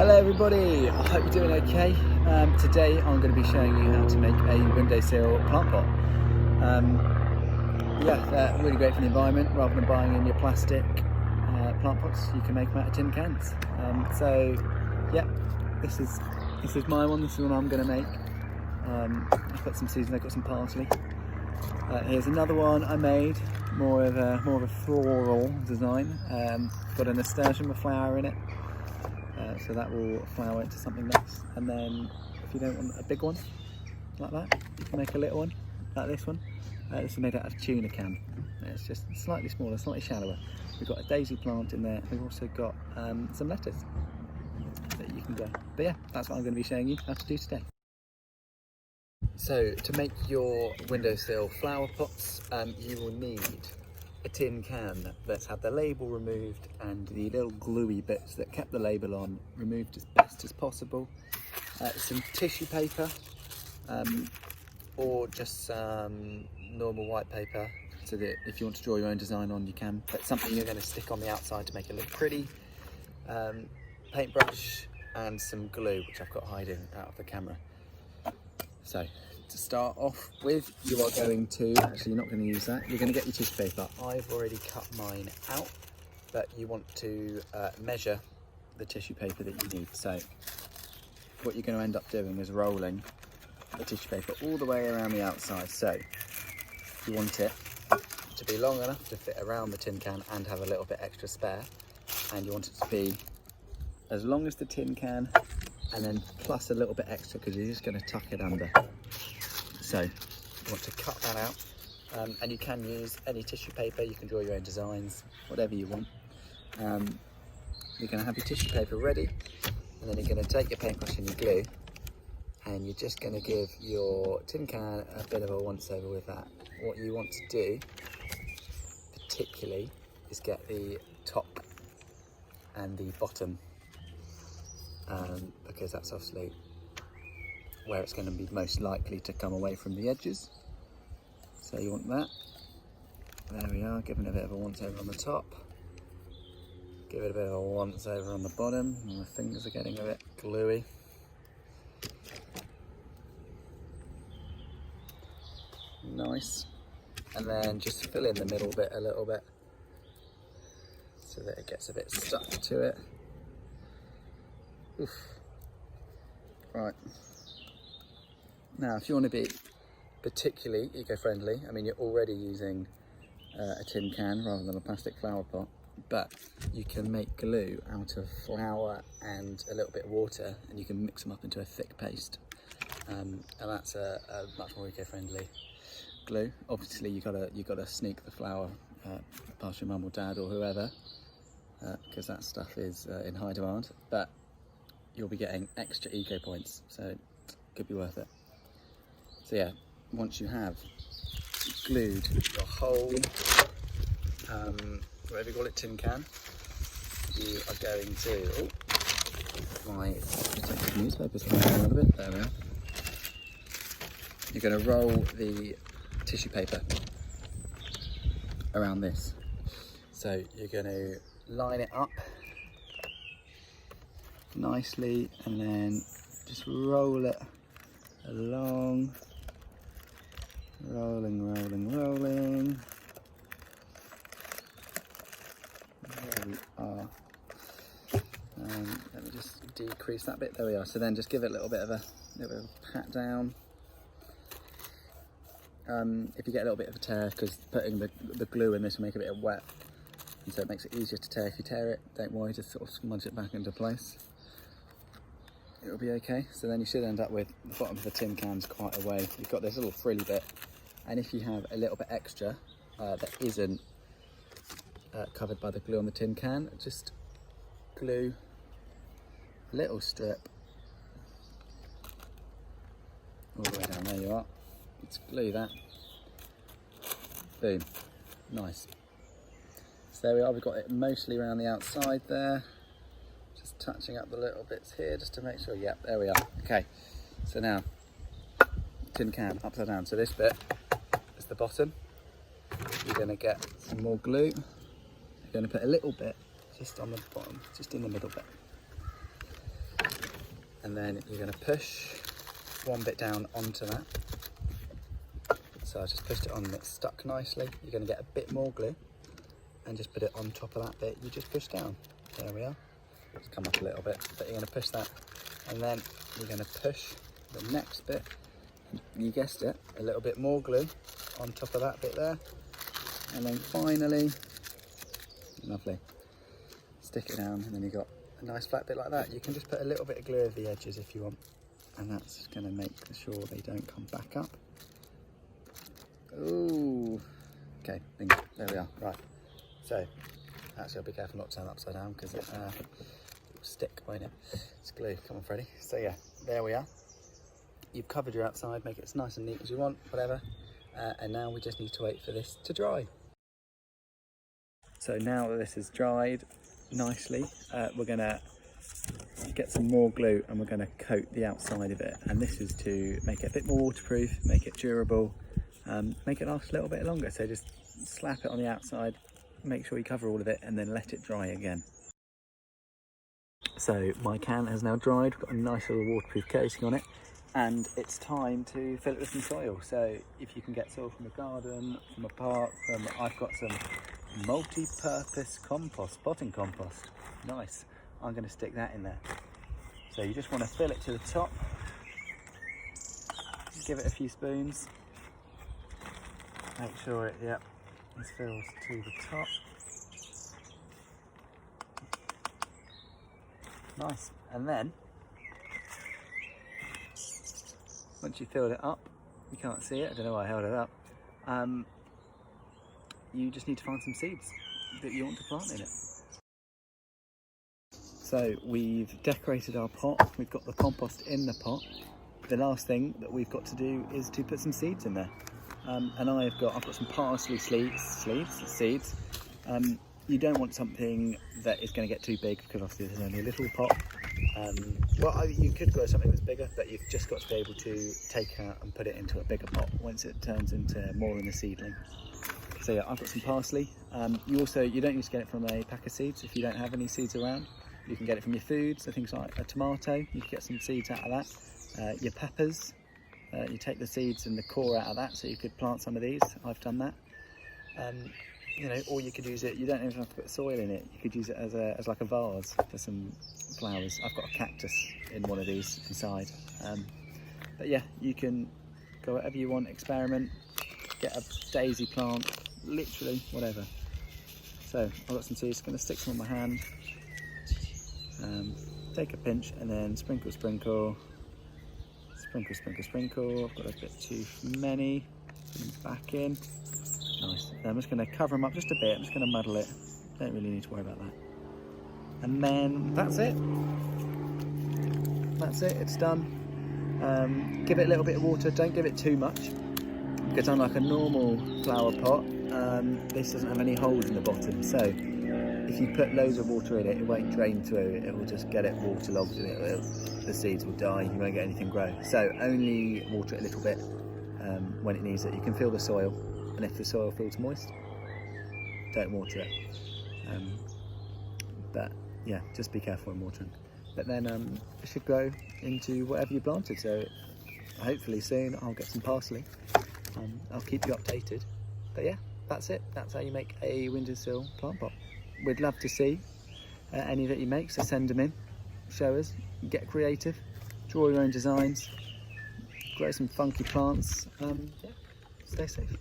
Hello everybody, I hope you're doing okay. Today I'm going to be showing you how to make a windowsill plant pot. Really great for the environment. Rather than buying in your plastic plant pots, you can make them out of tin cans. This is my one. This is one I'm going to make. I've got some seasoning, I've got some parsley. Here's another one I made, more of a floral design. Got a nasturtium flower in it. So that will flower into something nice. And then if you don't want a big one like that, you can make a little one like this one. This is made out of tuna can. It's just slightly smaller, slightly shallower. We've got a daisy plant in there. We've also got some lettuce that you can grow. But yeah, that's what I'm going to be showing you how to do today. So to make your windowsill flower pots, you will need a tin can that's had the label removed and the little gluey bits that kept the label on removed as best as possible. Some tissue paper, or just some normal white paper, so that if you want to draw your own design on, you can, but something you're going to stick on the outside to make it look pretty. Paintbrush and some glue, which I've got hiding out of the camera. So to start off with, you are going to, actually you're not going to use that, you're going to get your tissue paper. I've already cut mine out, but you want to measure the tissue paper that you need. So what you're going to end up doing is rolling the tissue paper all the way around the outside. So you want it to be long enough to fit around the tin can and have a little bit extra spare, and you want it to be as long as the tin can and then plus a little bit extra, because you're just going to tuck it under. So you want to cut that out, and you can use any tissue paper. You can draw your own designs, whatever you want. You're going to have your tissue paper ready, and then you're going to take your paintbrush and your glue, and you're just going to give your tin can a bit of a once over with that. What you want to do particularly is get the top and the bottom, because that's obviously where it's going to be most likely to come away from the edges. So you want that. There we are, giving it a bit of a once over on the top. Give it a bit of a once over on the bottom. My fingers are getting a bit gluey. Nice. And then just fill in the middle bit a little bit, so that it gets a bit stuck to it. Oof. Right. Now, if you want to be particularly eco-friendly, I mean, you're already using a tin can rather than a plastic flower pot, but you can make glue out of flour and a little bit of water, and you can mix them up into a thick paste. And that's a much more eco-friendly glue. Obviously, you gotta sneak the flour past your mum or dad or whoever, because that stuff is in high demand. But you'll be getting extra eco points, so it could be worth it. So yeah, once you have glued your whole, whatever you call it, tin can, you are going to, my protective newspaper's coming down a little bit, there we are. You're going to roll the tissue paper around this. So you're going to line it up nicely and then just roll it along, rolling. There we are. Let me just decrease that bit. There we are. So then just give it a little bit of a pat down. If you get a little bit of a tear, because putting the glue in this will make a bit of wet, and so it makes it easier to tear. If you tear it, don't worry, just sort of smudge it back into place. It'll be okay. So then you should end up with the bottom of the tin can's quite a way. You've got this little frilly bit, and if you have a little bit extra that isn't covered by the glue on the tin can, just glue a little strip all the way down. There you are. Let's glue that. Boom. Nice. So there we are. We've got it mostly around the outside there. Just touching up the little bits here just to make sure. Yep, there we are. Okay. So now, tin can upside down. So this bit is the bottom. You're going to get some more glue. You're going to put a little bit just on the bottom, just in the middle bit. and then you're going to push one bit down onto that. So I just pushed it on and it's stuck nicely. You're going to get a bit more glue and just put it on top of that bit you just pushed down. There we are. It's come up a little bit, but you're going to push that, and then you're going to push the next bit, you guessed it, a little bit more glue on top of that bit there, and then finally, lovely, stick it down, and then you've got a nice flat bit like that. You can just put a little bit of glue over the edges if you want, and that's going to make sure they don't come back up. Ooh, okay, bingo, there we are. Right, so actually I'll be careful not to turn it upside down because it will stick, won't it? It's glue. Come on, Freddie. So yeah, there we are. You've covered your outside, make it as nice and neat as you want, whatever. And now we just need to wait for this to dry. So now that this is dried nicely, we're gonna get some more glue and we're gonna coat the outside of it. And this is to make it a bit more waterproof, make it durable, make it last a little bit longer. So just slap it on the outside, make sure you cover all of it, and then let it dry again. So my can has now dried, got a nice little waterproof coating on it, and it's time to fill it with some soil. So if you can get soil from a garden, from a park, I've got some multi-purpose compost, potting compost. Nice. I'm going to stick that in there. So you just want to fill it to the top, give it a few spoons, make sure it, yep, is filled to the top. Nice. And then once you filled it up, you can't see it, I don't know why I held it up, you just need to find some seeds that you want to plant in it. So we've decorated our pot, we've got the compost in the pot. The last thing that we've got to do is to put some seeds in there. And I've got some parsley seeds. You don't want something that is going to get too big because obviously there's only a little pot. Well, you could grow something that's bigger, but you've just got to be able to take out and put it into a bigger pot once it turns into more than a seedling. So yeah, I've got some parsley. You don't need to get it from a pack of seeds if you don't have any seeds around. You can get it from your food, so things like a tomato, you can get some seeds out of that. Your peppers, you take the seeds and the core out of that, so you could plant some of these. I've done that. You know, or you could use it, you don't even have to put soil in it, you could use it as like a vase for some flowers. I've got a cactus in one of these inside. But yeah, you can go whatever you want, experiment, get a daisy plant, literally whatever. So I've got some seeds, going to stick some on my hand, take a pinch and then sprinkle, sprinkle, sprinkle, sprinkle, sprinkle. I've got a bit too many, put them back in. Nice. I'm just going to cover them up just a bit, I'm just going to muddle it, don't really need to worry about that. And then that's it, it's done. Give it a little bit of water, don't give it too much, because unlike a normal flower pot, this doesn't have any holes in the bottom, so if you put loads of water in it, it won't drain through, it will just get it waterlogged and the seeds will die, you won't get anything grow. So only water it a little bit when it needs it. You can feel the soil, and if the soil feels moist, don't water it. But yeah, just be careful when watering. But then it should grow into whatever you planted, so hopefully soon I'll get some parsley. I'll keep you updated. But yeah, that's it. That's how you make a windowsill plant pot. We'd love to see any that you make, so send them in, show us, get creative, draw your own designs, grow some funky plants. Yeah, stay safe.